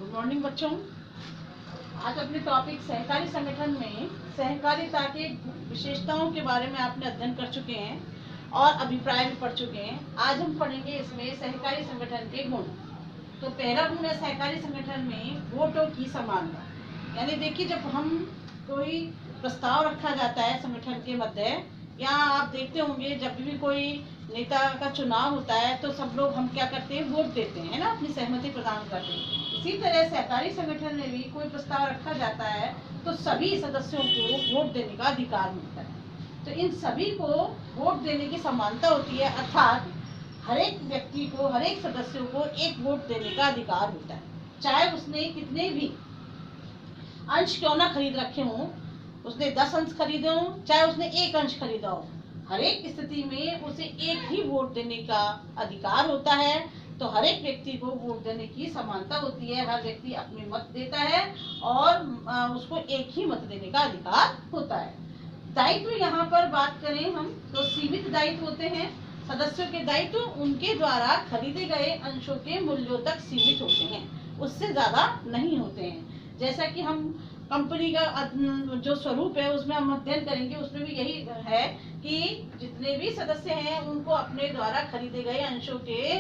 Good morning बच्चों। आज अपने टॉपिक सहकारी संगठन में सहकारिता के विशेषताओं के बारे में आपने अध्ययन कर चुके हैं और अभिप्राय भी पढ़ चुके हैं। आज हम पढ़ेंगे इसमें सहकारी संगठन के गुण। तो पहला गुण है सहकारी संगठन में वोटों की समानता। यानी देखिए, जब हम कोई प्रस्ताव रखा जाता है संगठन के मध्य, या आप देखते होंगे जब भी कोई नेता का चुनाव होता है तो सब लोग हम क्या करते हैं, वोट देते हैं ना, अपनी सहमति प्रदान करते हैं। इसी तरह सहकारी संगठन में भी कोई प्रस्ताव रखा जाता है तो सभी सदस्यों को वोट देने का अधिकार मिलता है। तो इन सभी को वोट देने की समानता होती है, अर्थात हर एक व्यक्ति को, हर एक सदस्य को एक वोट देने का अधिकार होता है, चाहे उसने कितने भी अंश क्यों ना खरीद रखे हों। उसने 10 अंश खरीदे हो, चाहे उसने 1 अंश खरीदा हो, हर एक स्थिति में उसे एक ही वोट देने का अधिकार होता है। तो हर एक व्यक्ति को वोट देने की समानता होती है, हर व्यक्ति अपने मत देता है और उसको एक ही मत देने का अधिकार होता है। दायित्व यहाँ पर बात करें हम तो सीमित दायित्व होते हैं। सदस्यों के दायित्व उनके द्वारा खरीदे गए अंशों के मूल्यों तक सीमित होते हैं, उससे ज्यादा नहीं होते हैं। जैसा कि हम कंपनी का जो स्वरूप है उसमें हम अध्ययन करेंगे, उसमें भी यही है कि जितने भी सदस्य हैं उनको अपने द्वारा खरीदे गए अंशों के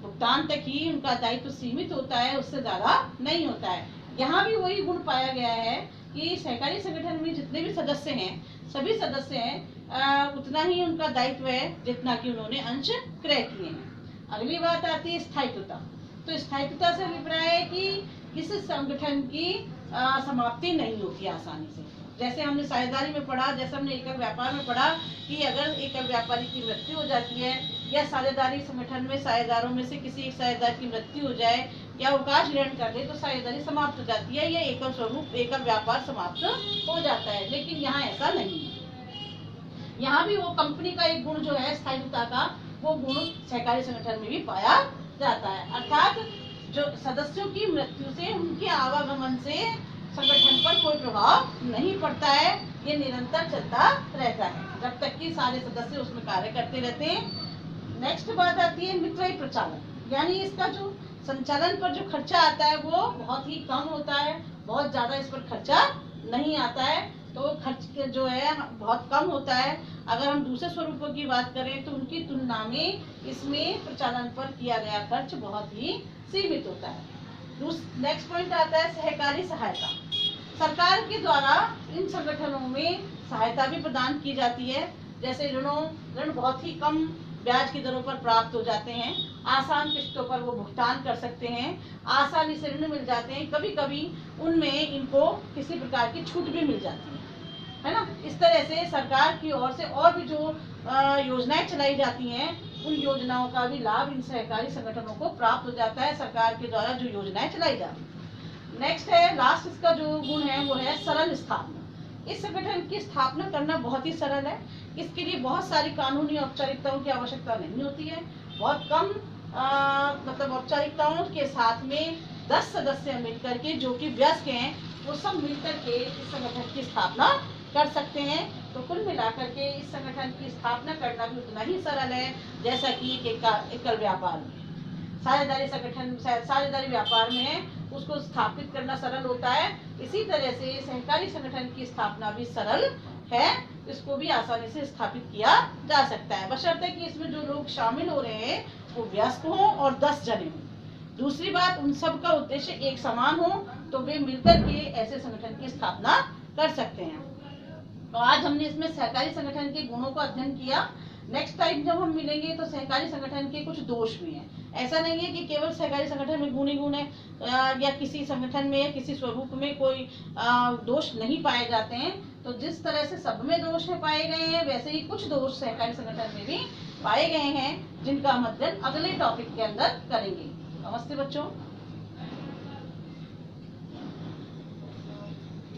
भुगतान तक ही उनका दायित्व सीमित होता है, उससे ज्यादा नहीं होता है। यहाँ भी वही गुण पाया गया है कि सहकारी संगठन में जितने भी सदस्य हैं, सभी सदस्य हैं उतना ही उनका दायित्व है जितना कि उन्होंने अंश क्रय किए हैं। अगली बात आती है स्थायित्वता। तो स्थायित्वता से अभिप्राय है कि किस संगठन की समाप्ति नहीं होती आसानी से। जैसे हमने साझेदारी में पढ़ा, जैसे हमने एकल व्यापार में पढ़ा कि अगर एकल व्यापारी की मृत्यु हो जाती है या साझेदारी संगठन में साझेदारों में से किसी एक साझेदार की मृत्यु हो जाए या अवकाश ग्रहण कर दे तो साझेदारी समाप्त हो जाती है, या एकल स्वरूप एकल व्यापार समाप्त हो जाता है। लेकिन यहाँ ऐसा नहीं है। यहाँ भी वो कंपनी का एक गुण जो है स्थायित्वता का, वो गुण सहकारी संगठन में भी पाया जाता है। अर्थात जो सदस्यों की मृत्यु से, उनके आवागमन से संगठन पर कोई प्रभाव नहीं पड़ता है, ये निरंतर चलता रहता है जब तक कि सारे सदस्य उसमें कार्य करते रहते हैं। नेक्स्ट बात आती है मितव्ययी प्रचालन। यानी इसका जो संचालन पर जो खर्चा आता है वो बहुत ही कम होता है, बहुत ज्यादा इस पर खर्चा नहीं आता है, तो खर्च जो है बहुत कम होता है। अगर हम दूसरे स्वरूपों की बात करें तो उनकी तुलना में इसमें प्रचालन पर किया गया खर्च बहुत ही सीमित होता है। नेक्स्ट पॉइंट आता है सहकारी सहायता। सरकार के द्वारा इन संगठनों में सहायता भी प्रदान की जाती है। जैसे ऋण बहुत ही कम ब्याज की दरों पर प्राप्त हो जाते हैं, आसान किस्तों पर वो भुगतान कर सकते हैं, आसानी से ऋण मिल जाते हैं, कभी कभी उनमें इनको किसी प्रकार की छूट भी मिल जाती है ना। इस तरह से सरकार की ओर से और भी जो योजनाएं चलाई जाती हैं, उन योजनाओं का भी लाभ इन सहकारी संगठनों को प्राप्त हो जाता है, सरकार के द्वारा जो योजनाएं चलाई जाती हैं। नेक्स्ट है, लास्ट इसका जो गुण है वो है सरल स्थापना। इस संगठन की स्थापना करना बहुत ही सरल है। इसके लिए बहुत सारी कानूनी औपचारिकताओं की आवश्यकता नहीं होती है। बहुत कम मतलब औपचारिकताओं के साथ में 10 सदस्य मिलकर के, जो कि वयस्क हैं, वो सब मिलकर के इस संगठन की स्थापना कर सकते हैं। तो कुल मिलाकर के इस संगठन की स्थापना करना भी उतना ही सरल है जैसा कि एकल व्यापार में। साझेदारी व्यापार में उसको स्थापित करना सरल होता है, इसी तरह से सहकारी संगठन की स्थापना भी सरल है, इसको भी आसानी से स्थापित किया जा सकता है, बशर्ते कि इसमें जो लोग शामिल हो रहे हैं वो वयस्क हों और 10 जने हों। दूसरी बात, उन सब का उद्देश्य एक समान हो तो वे मिलकर के ऐसे संगठन की स्थापना कर सकते हैं। तो आज हमने इसमें सहकारी संगठन के गुणों को अध्ययन किया। नेक्स्ट टाइम जब हम मिलेंगे तो सहकारी संगठन के कुछ दोष भी हैं। ऐसा नहीं है कि केवल सहकारी संगठन में गुण ही गुण है, या किसी संगठन में या किसी स्वरूप में कोई दोष नहीं पाए जाते हैं। तो जिस तरह से सब में दोष है पाए गए हैं, वैसे ही कुछ दोष सहकारी संगठन में भी पाए गए हैं, जिनका हम अध्ययन अगले टॉपिक के अंदर करेंगे। नमस्ते बच्चों।